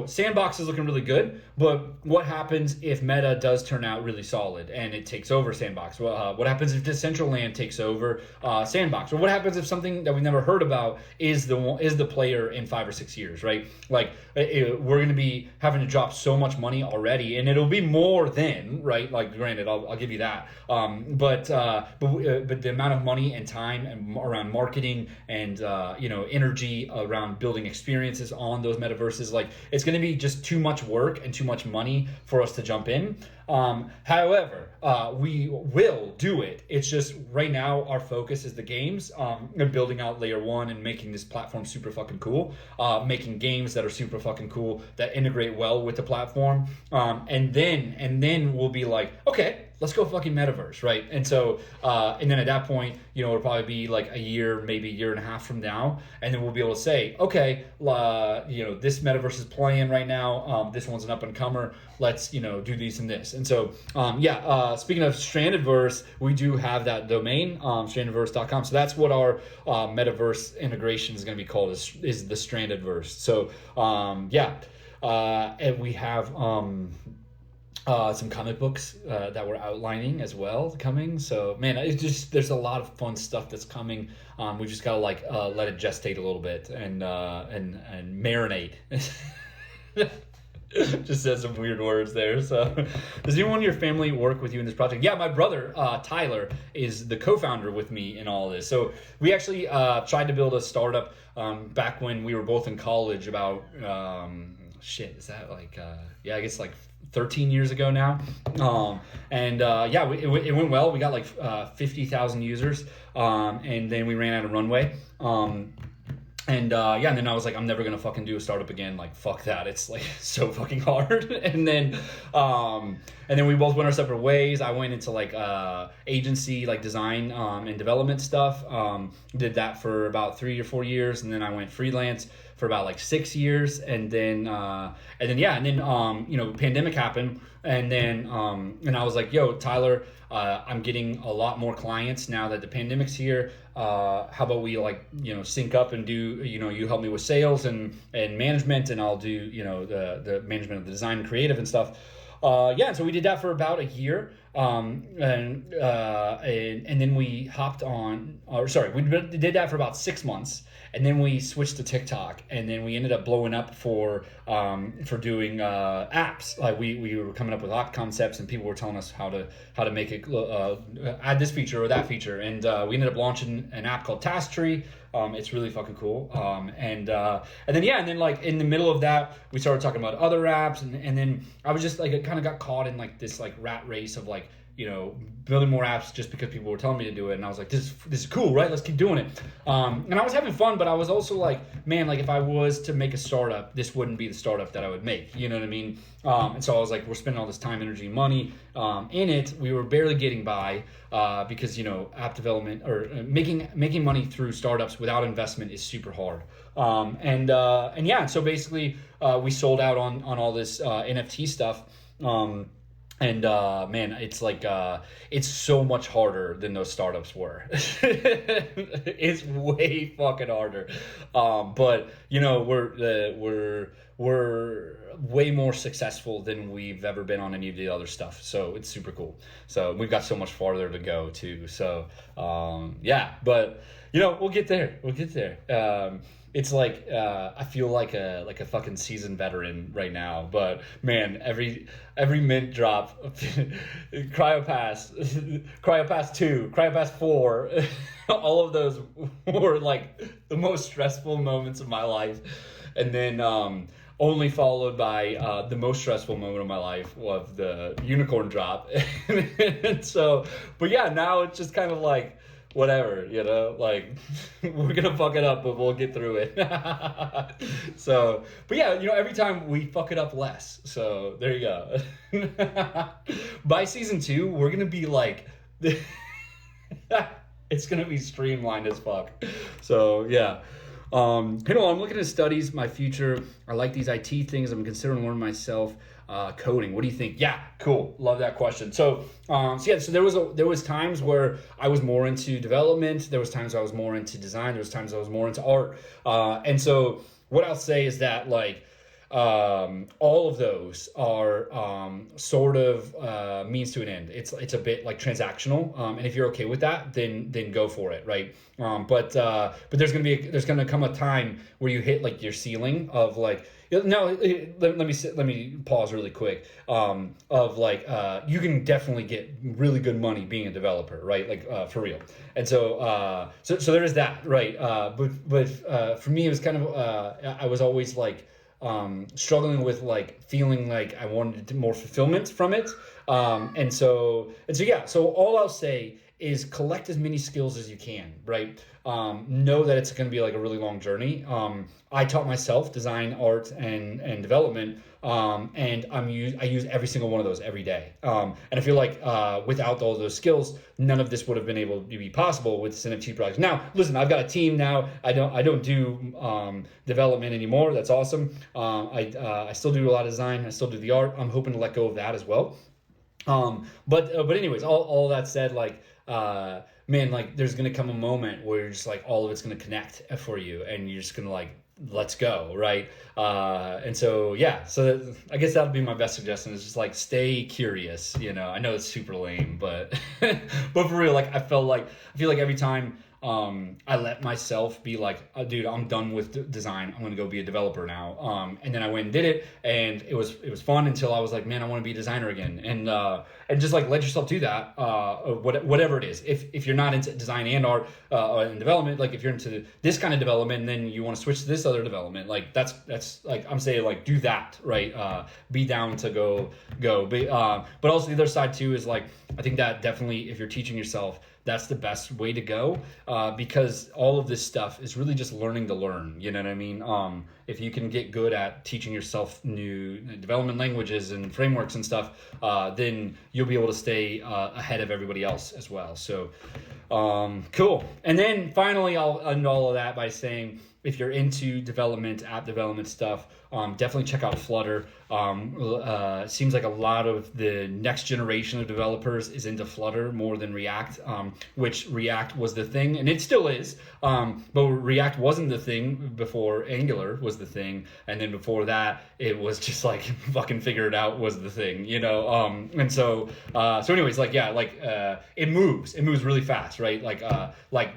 Sandbox is looking really good. But what happens if Meta does turn out really solid and it takes over Sandbox? What happens if Decentraland takes over Sandbox? Or what happens if something that we've never heard about is the player in 5 or 6 years, right? Like we're going to be having to drop so much money already, and it'll be more then, right? Like, granted, I'll give you that. But the amount of money and time and around marketing and energy around building experiences on those metaverses, like it's going to be just too much work and too much money for us to jump in. However, we will do it. It's just right now our focus is the games, and building out layer 1 and making this platform super fucking cool, making games that are super fucking cool that integrate well with the platform, and then we'll be like, okay, let's go fucking metaverse, right? And so and then at that point, it'll probably be like a year, maybe a year and a half from now, and then we'll be able to say, okay, this metaverse is playing right now, this one's an up and comer, let's do these and this. And so speaking of Strandedverse, we do have that domain, strandedverse.com. So that's what our metaverse integration is going to be called, is the Strandedverse. So and we have some comic books that we're outlining as well coming. So man, it's just, there's a lot of fun stuff that's coming. We just gotta let it gestate a little bit and marinate. Just said some weird words there. So does anyone in your family work with you in this project? Yeah, my brother Tyler is the co-founder with me in all this. So we actually tried to build a startup back when we were both in college about is that I guess 13 years ago now. It went well. We got 50,000 users, and then we ran out of runway. And then I was like, I'm never gonna fucking do a startup again. Like, fuck that. It's so fucking hard. and then we both went our separate ways. I went into agency, design and development stuff. Did that for about 3 or 4 years, and then I went freelance for about 6 years, and then pandemic happened, and then I was like, yo, Tyler, I'm getting a lot more clients now that the pandemic's here. How about we sync up and do, you help me with sales and management, and I'll do the management of the design and creative and stuff. And so we did that for about a year, and then we hopped on, we did that for about 6 months, and then we switched to TikTok, and then we ended up blowing up for doing apps. We were coming up with app concepts, and people were telling us how to make it add this feature or that feature, and we ended up launching an app called Task Tree. It's really fucking cool. And then in the middle of that, we started talking about other apps, and then I was just I kind of got caught in this rat race of building more apps just because people were telling me to do it, and I was like, this is cool, right? Let's keep doing it. And I was having fun, but I was also man, if I was to make a startup, this wouldn't be the startup that I would make. You know what I mean? And so I was like, we're spending all this time, energy, money in it. We were barely getting by because app development or making money through startups without investment is super hard. So basically we sold out on all this NFT stuff. Man, it's it's so much harder than those startups were. It's way fucking harder. But we're way more successful than we've ever been on any of the other stuff. So it's super cool. So we've got so much farther to go too. So but we'll get there. It's I feel like a fucking seasoned veteran right now, but man, every mint drop, Cryopass 2, Cryopass 4, all of those were the most stressful moments of my life, and then only followed by the most stressful moment of my life of the unicorn drop. And so, but yeah, now it's just kind of whatever, we're gonna fuck it up, but we'll get through it. So, but yeah, every time we fuck it up less. So there you go. By season 2, we're gonna be it's gonna be streamlined as fuck. So yeah. Hey, no, I'm looking at studies, my future. I like these IT things. I'm considering learning myself coding. What do you think? Yeah, cool. Love that question. So there was times where I was more into development. There was times I was more into design. There was times I was more into art. And so what I'll say is that like all of those are sort of means to an end. It's a bit like transactional, and if you're okay with that, then go for it, right? But there's gonna come a time where you hit like your ceiling of like no. Let me pause really quick. Of like you can definitely get really good money being a developer, right? Like for real. And so there is that, right? But for me, it was kind of I was always like struggling with like feeling like I wanted more fulfillment from it. So all I'll say is collect as many skills as you can, right? Know that it's going to be like a really long journey. I taught myself design, art, and development, and I use every single one of those every day. And I feel like without all those skills, none of this would have been able to be possible with this NFT project. Now, listen, I've got a team now. I don't do development anymore. That's awesome. I still do a lot of design. I still do the art. I'm hoping to let go of that as well. But anyways, all that said, like, man, like there's going to come a moment where you're just like, all of it's going to connect for you and you're just going to like, let's go. Right. And so, yeah, so I guess that'll be my best suggestion is just like, stay curious. You know, I know it's super lame, but, but for real, like I feel like every time, I let myself be like, oh, dude, I'm done with design. I'm going to go be a developer now. And then I went and did it, and it was fun until I was like, man, I want to be a designer again. And just like let yourself do that, whatever it is. If you're not into design and art and development, like if you're into this kind of development, and then you want to switch to this other development, like that's like I'm saying, like do that, right? Be down to go. But also the other side too is like I think that definitely if you're teaching yourself, that's the best way to go because all of this stuff is really just learning to learn. You know what I mean? If you can get good at teaching yourself new development languages and frameworks and stuff, then you'll be able to stay ahead of everybody else as well. So cool. And then finally, I'll end all of that by saying, if you're into development, app development stuff, definitely check out Flutter. Seems like a lot of the next generation of developers is into Flutter more than React, which React was the thing, and it still is. But React wasn't the thing before Angular was the thing, and then before that, it was just like fucking figure it out was the thing, you know. And so anyways, like yeah, like it moves really fast, right? Like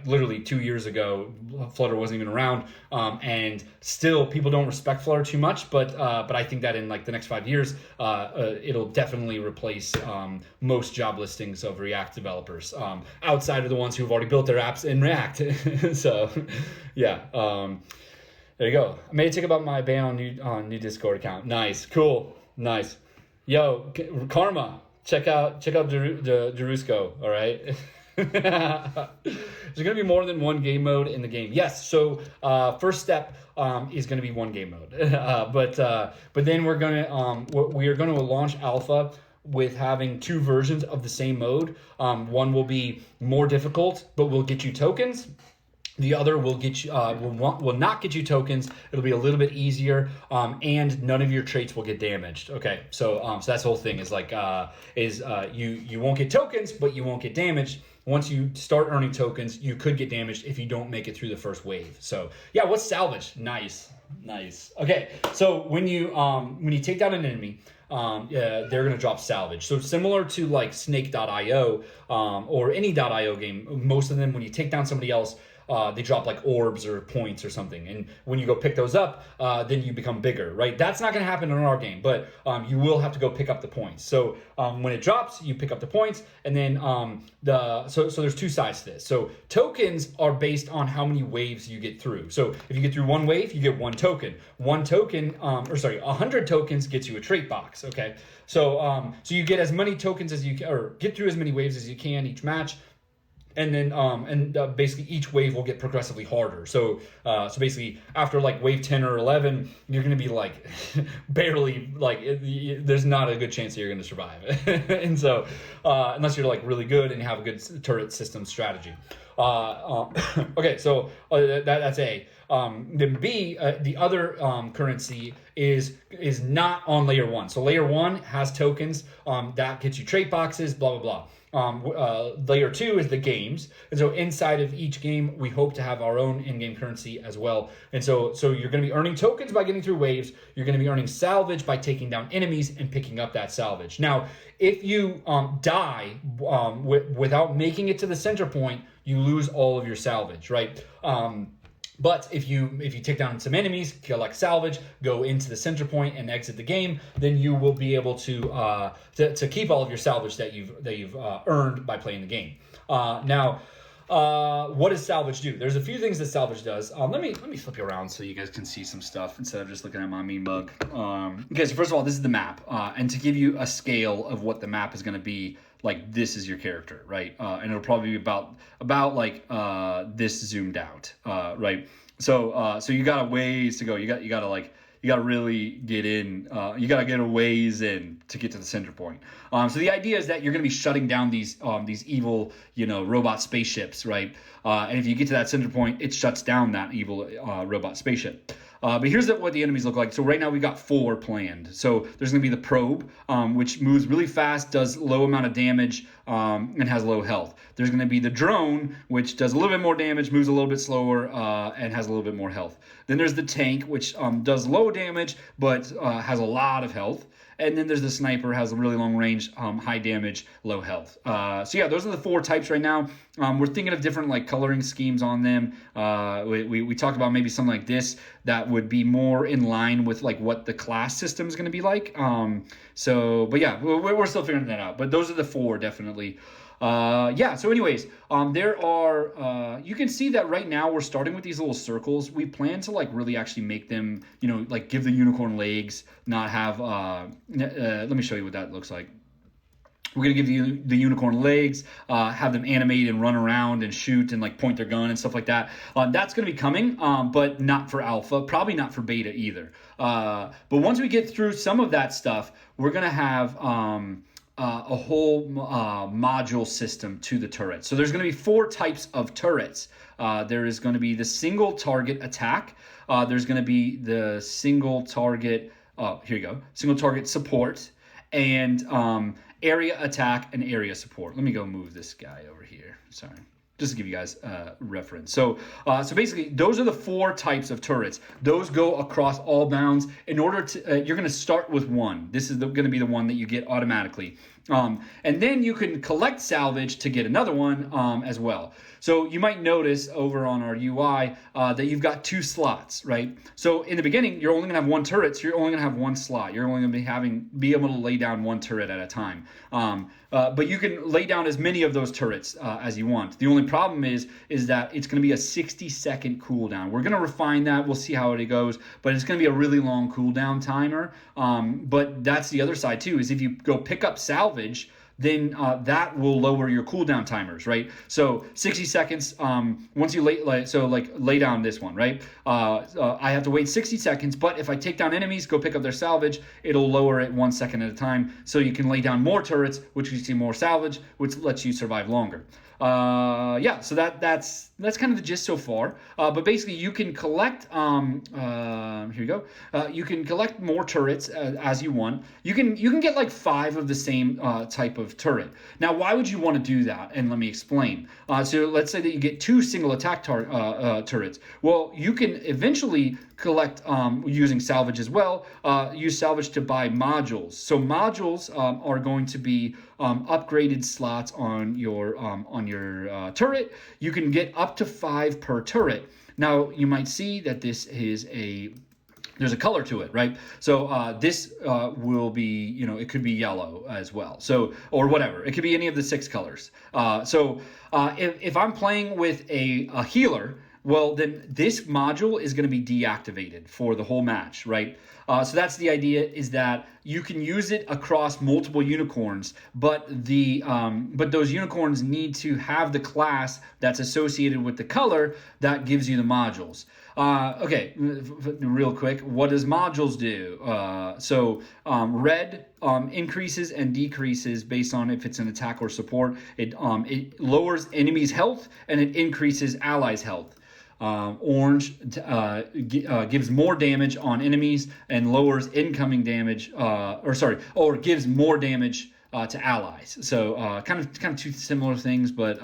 literally 2 years ago, Flutter wasn't even around. And still people don't respect Flutter too much, but I think that in like the next 5 years, it'll definitely replace most job listings of React developers, outside of the ones who've already built their apps in React. So yeah, there you go. I made a tick about my ban on new Discord account. Nice, cool, nice. Yo, Karma, check out Jerusco, all right? There's going to be more than one game mode in the game. Yes, so first step is going to be one game mode. But then we are going to launch alpha with having two versions of the same mode. One will be more difficult, but will get you tokens. The other will get you will not get you tokens. It'll be a little bit easier, and none of your traits will get damaged. Okay, so that's the whole thing is like you won't get tokens, but you won't get damaged. Once you start earning tokens, you could get damaged if you don't make it through the first wave. So yeah, what's salvage? Nice. Okay, so when you take down an enemy, they're gonna drop salvage. So similar to like Snake.io or any .io game, most of them when you take down somebody else, they drop like orbs or points or something. And when you go pick those up, then you become bigger, right? That's not going to happen in our game, but you will have to go pick up the points. So when it drops, you pick up the points. And then so there's two sides to this. So tokens are based on how many waves you get through. So if you get through one wave, you get one token. 100 tokens gets you a trait box, okay? So you get as many tokens as you can, or get through as many waves as you can each match. And then basically each wave will get progressively harder. So basically after like wave 10 or 11, you're going to be like barely like there's not a good chance that you're going to survive. And so unless you're like really good and have a good turret system strategy. Okay, so that's A. Then B, the other currency is not on layer one. So layer one has tokens that gets you trait boxes, blah blah blah. Layer two is the games, and so inside of each game, we hope to have our own in-game currency as well. And so you're going to be earning tokens by getting through waves. You're going to be earning salvage by taking down enemies and picking up that salvage. Now, if you die without making it to the center point, you lose all of your salvage, right? But if you take down some enemies, collect salvage, go into the center point and exit the game, then you will be able to keep all of your salvage that you've earned by playing the game. Now, what does salvage do? There's a few things that salvage does. Let me flip you around so you guys can see some stuff instead of just looking at my mean bug. Okay, so first of all, this is the map, and to give you a scale of what the map is going to be, like this is your character, right? And it'll probably be about like this zoomed out, right? So you got a ways to go. You got to really get in. You got to get a ways in to get to the center point. So the idea is that you're going to be shutting down these evil, robot spaceships, right? And if you get to that center point, it shuts down that evil robot spaceship. But here's what the enemies look like. So right now we've got 4 planned. So there's going to be the probe, which moves really fast, does low amount of damage, and has low health. There's going to be the drone, which does a little bit more damage, moves a little bit slower, and has a little bit more health. Then there's the tank, which does low damage, but has a lot of health. And then there's the sniper, has a really long range, high damage, low health. So yeah, those are the 4 types right now. We're thinking of different like coloring schemes on them. We talked about maybe something like this that would be more in line with like what the class system is going to be like. But yeah, we're still figuring that out. But those are the 4 definitely. So anyways, there are, you can see that right now we're starting with these little circles. We plan to like really actually make them, like give the unicorn legs, not have, let me show you what that looks like. We're going to give the unicorn legs, have them animate and run around and shoot and like point their gun and stuff like that. That's going to be coming, but not for alpha, probably not for beta either. But once we get through some of that stuff, we're going to have, a whole module system to the turret. So there's going to be 4 types of turrets. There is going to be the single target attack. There's going to be the single target, single target support, and area attack and area support. Let me go move this guy over here. Sorry. Just to give you guys reference. So basically, those are the 4 types of turrets. Those go across all bounds. In order to, you're going to start with one. This is going to be the one that you get automatically. And then you can collect salvage to get another one as well. So you might notice over on our UI that you've got 2 slots, right? So in the beginning, you're only going to have 1 turret, so you're only going to have 1 slot. You're only going to be able to lay down 1 turret at a time. But you can lay down as many of those turrets as you want. The only problem is that it's going to be a 60-second cooldown. We're going to refine that. We'll see how it goes, but it's going to be a really long cooldown timer. But that's the other side too, is if you go pick up salvage, then that will lower your cooldown timers, right? So 60 seconds, once you lay down this one, right? I have to wait 60 seconds, but if I take down enemies, go pick up their salvage, it'll lower it 1 second at a time. So you can lay down more turrets, which gives you more salvage, which lets you survive longer. So that's kind of the gist so far. But basically you can collect, here you go. You can collect more turrets as you want. You can get like 5 of the same type of turret. Now, why would you want to do that? And let me explain. So let's say that you get 2 single attack turrets. Well, you can eventually collect using salvage as well. Use salvage to buy modules. So modules are going to be upgraded slots on your turret. You can get up to 5 per turret. Now you might see that this is there's a color to it, right? So this will be, it could be yellow as well. So, or whatever. It could be any of the 6 colors. If I'm playing with a healer, well, then this module is going to be deactivated for the whole match, right? So that's the idea, is that you can use it across multiple unicorns, but those unicorns need to have the class that's associated with the color that gives you the modules. Okay, real quick. What does modules do? Red increases and decreases based on if it's an attack or support. It lowers enemies' health and it increases allies' health. Orange gives more damage on enemies and lowers incoming damage, or gives more damage to allies. So kind of two similar things, but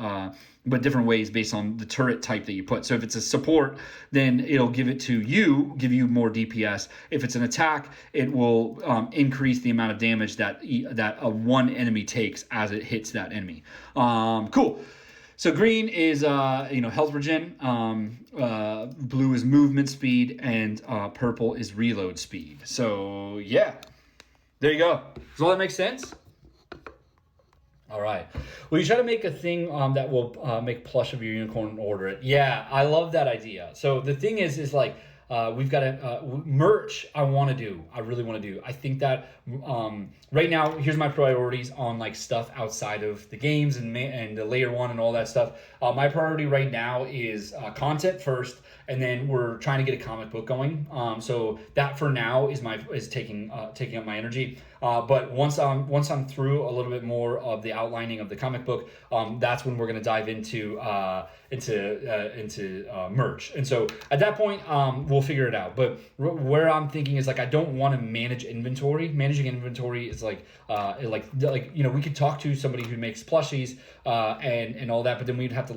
different ways based on the turret type that you put. So if it's a support, then it'll give you more DPS. If it's an attack, it will increase the amount of damage that one enemy takes as it hits that enemy. Cool. So green is health regen, blue is movement speed, and purple is reload speed. So yeah, there you go. Does all that make sense? All right. Well, you try to make a thing that will make plush of your unicorn and order it. Yeah, I love that idea. So the thing is like we've got a merch. I really want to do. I think that right now, here's my priorities on like stuff outside of the games and the layer 1 and all that stuff. My priority right now is content first, and then we're trying to get a comic book going. So that for now is taking up my energy. But once I'm through a little bit more of the outlining of the comic book, that's when we're going to dive into merch. And so at that point, we'll figure it out. But where I'm thinking is like I don't want to manage inventory. Managing inventory is like we could talk to somebody who makes plushies and all that, but then we'd have to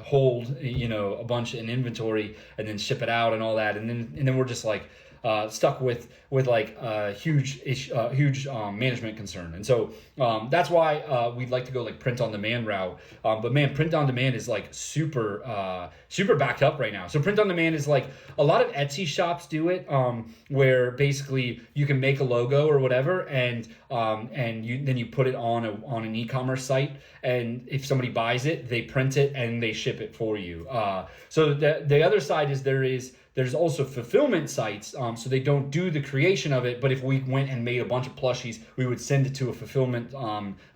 hold a bunch in inventory and then ship it out and all that, and then we're just like stuck with like a huge management concern. And so that's why we'd like to go like print on demand route. But man, print on demand is like super backed up right now. So print on demand is like a lot of Etsy shops do it, where basically you can make a logo or whatever, and you put it on an e-commerce site, and if somebody buys it, they print it and they ship it for you. So the other side is there's also fulfillment sites, so they don't do the creation of it, but if we went and made a bunch of plushies, we would send it to a fulfillment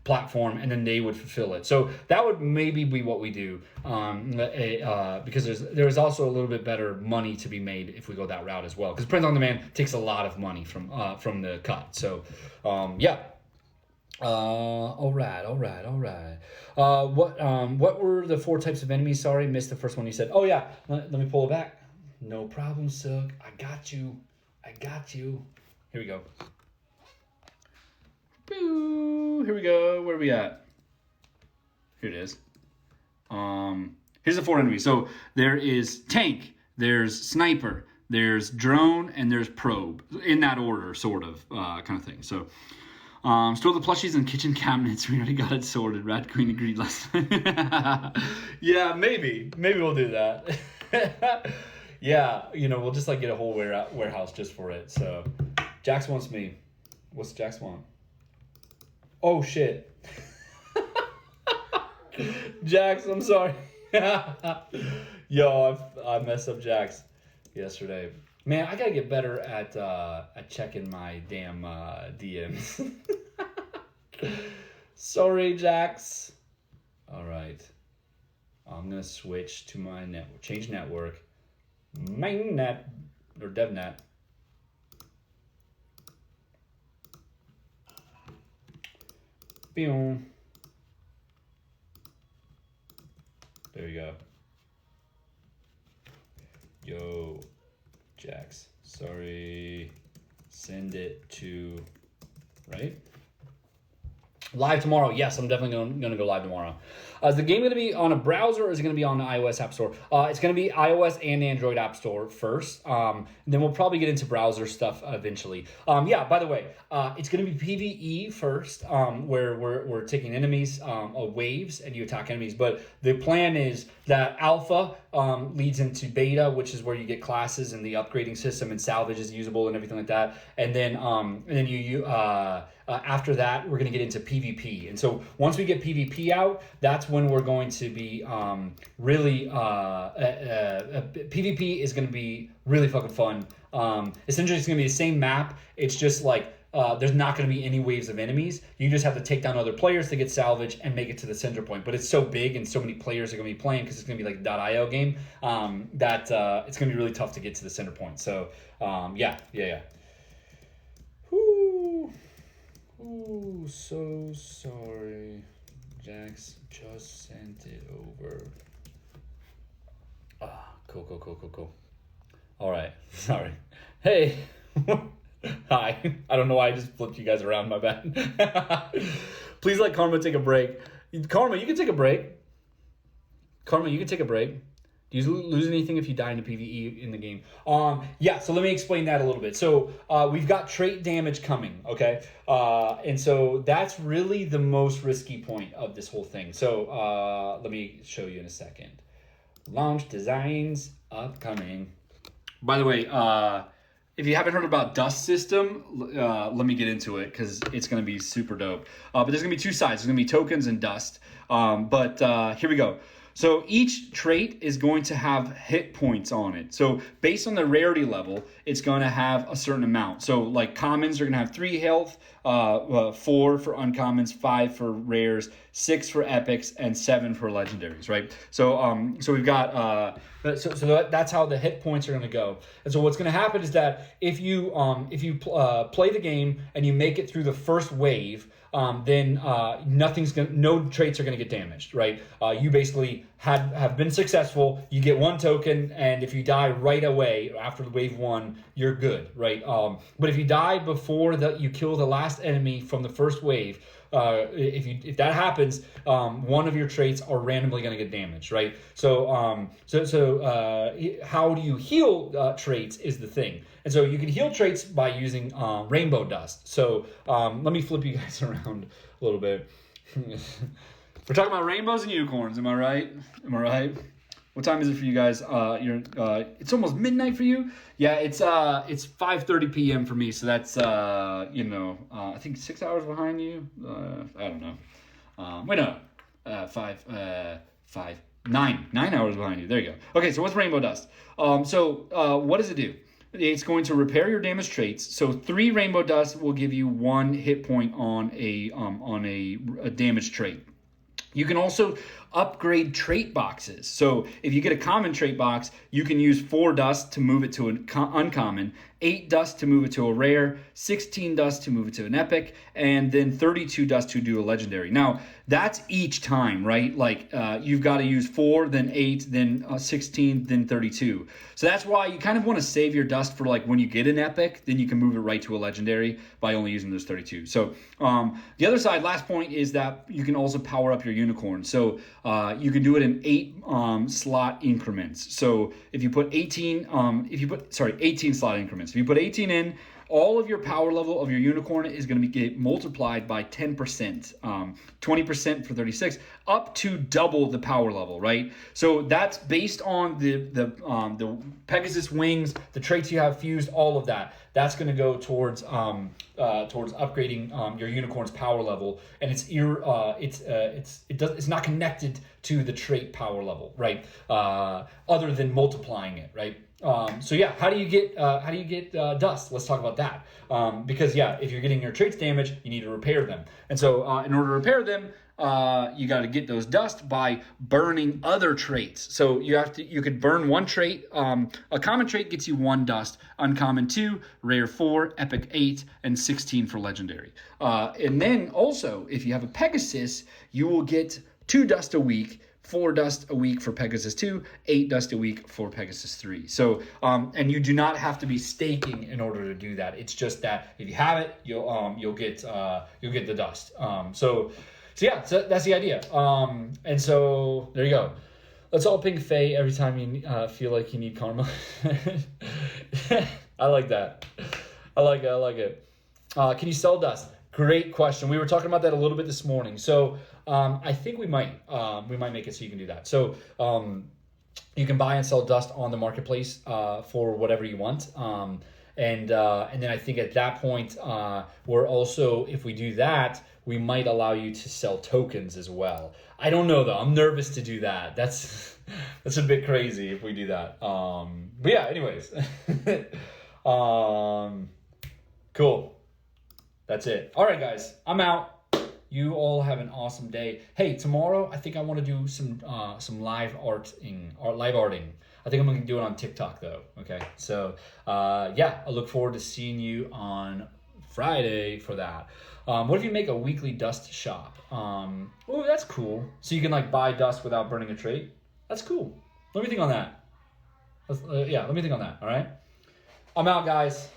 platform, and then they would fulfill it. So that would maybe be what we do, because there's also a little bit better money to be made if we go that route as well, because print on demand takes a lot of money from the cut. So yeah. All right. What were the 4 types of enemies? Sorry, missed the first one you said. Oh yeah, let me pull it back. No problem, Silk. I got you. Here we go. Boo. Here we go. Where are we at? Here it is. Here's the 4 enemies. So there is tank, there's sniper, there's drone, and there's probe. In that order, sort of, kind of thing. So store the plushies in kitchen cabinets. We already got it sorted. Rat Queen agreed last time. Yeah, maybe we'll do that. Yeah, we'll just like get a whole warehouse just for it. So Jax wants me. What's Jax want? Oh shit. Jax, I'm sorry. Yo, I messed up Jax yesterday. Man, I gotta get better at checking my damn DMs. Sorry, Jax. All right. I'm gonna switch to my network. Change network. Mainnet or DevNet. Boom. There you go. Yo, Jax. Sorry. Send it to, right? Live tomorrow. Yes, I'm definitely going to go live tomorrow. Is the game going to be on a browser, or is it going to be on the iOS App Store? It's going to be iOS and Android App Store first. And then we'll probably get into browser stuff eventually. Yeah, by the way, it's going to be PvE first, where we're taking enemies, waves, and you attack enemies. But the plan is that alpha leads into beta, which is where you get classes and the upgrading system, and salvage is usable and everything like that. And then you after that, we're going to get into PvP. And so once we get PvP out, that's when we're going to be really PvP is going to be really fucking fun. Essentially, it's going to be the same map. It's just like there's not going to be any waves of enemies. You just have to take down other players to get salvage and make it to the center point. But it's so big and so many players are going to be playing because it's going to be like .io game that it's going to be really tough to get to the center point. So yeah. Ooh, so sorry. Jax just sent it over. Cool. All right, sorry. Hey, hi. I don't know why I just flipped you guys around. My bad. Please let Karma take a break. Karma, you can take a break. Do you lose anything if you die in a PvE in the game? Yeah, so let me explain that a little bit. So we've got trait damage coming, okay? And so that's really the most risky point of this whole thing. So let me show you in a second. Launch designs upcoming. By the way, if you haven't heard about Dust System, let me get into it because it's going to be super dope. But there's going to be two sides. There's going to be tokens and Dust. But here we go. So each trait is going to have hit points on it. So based on the rarity level, it's going to have a certain amount. So like commons are going to have 3 health, 4 for uncommons, 5 for rares, 6 for epics, and 7 for legendaries, right? So so we've got that's how the hit points are going to go. And so what's going to happen is that if you play the game and you make it through the first wave, then no traits are going to get damaged, right? You basically have been successful. You get 1 token, and if you die right away after wave 1, you're good, right? But if you die before you kill the last enemy from the first wave, if that happens, one of your traits are randomly going to get damaged, right? So how do you heal traits is the thing. And so you can heal traits by using rainbow dust. So let me flip you guys around a little bit. We're talking about rainbows and unicorns. Am I right? What time is it for you guys? It's almost midnight for you. Yeah, it's 5:30 p.m. for me. So that's I think 6 hours behind you. I don't know. Wait, no, 9 hours behind you. There you go. Okay, so what's rainbow dust? What does it do? It's going to repair your damaged traits. So 3 rainbow dust will give you 1 hit point on a damaged trait. You can also upgrade trait boxes. So if you get a common trait box, you can use 4 dust to move it to an uncommon, 8 dust to move it to a rare, 16 dust to move it to an epic, and then 32 dust to do a legendary. Now, that's each time, right? Like you've got to use 4, then 8, then 16, then 32. So that's why you kind of want to save your dust for like when you get an epic, then you can move it right to a legendary by only using those 32. So the other side, last point, is that you can also power up your unicorn. So you can do it in 8 slot increments. So if you put 18 slot increments. If you put 18 in, all of your power level of your unicorn is going to get multiplied by 10%, 20% for 36, up to double the power level, right? So that's based on the Pegasus wings, the traits you have fused, all of that. That's going to go towards upgrading your unicorn's power level, and it's not connected to the trait power level, right? Other than multiplying it, right? So yeah, how do you get dust? Let's talk about that. Because yeah, if you're getting your traits damaged, you need to repair them. And so in order to repair them, you got to get those dust by burning other traits. So you could burn 1 trait. A common trait gets you 1 dust, uncommon 2, rare 4, epic 8, and 16 for legendary. And then also, if you have a Pegasus, you will get 2 dust a week, 4 dust a week for Pegasus 2, 8 dust a week for Pegasus 3. So, and you do not have to be staking in order to do that. It's just that if you have it, you'll get the dust. So that's the idea. And so there you go. Let's all ping Faye every time you feel like you need karma. I like that. I like it. Can you sell dust? Great question. We were talking about that a little bit this morning. So I think we might make it so you can do that. So you can buy and sell dust on the marketplace for whatever you want. And then I think at that point, we're also, if we do that, we might allow you to sell tokens as well. I don't know though. I'm nervous to do that. That's a bit crazy if we do that. But yeah, anyways. Cool. That's it. All right, guys, I'm out. You all have an awesome day. Hey, tomorrow I think I want to do some live arting. I think I'm gonna do it on TikTok though. Okay, so yeah, I look forward to seeing you on Friday for that. What if you make a weekly dust shop? Oh, that's cool. So you can like buy dust without burning a trait. That's cool. Let me think on that. Yeah, let me think on that. All right. I'm out, guys.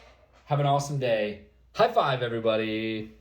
Have an awesome day. High five, everybody.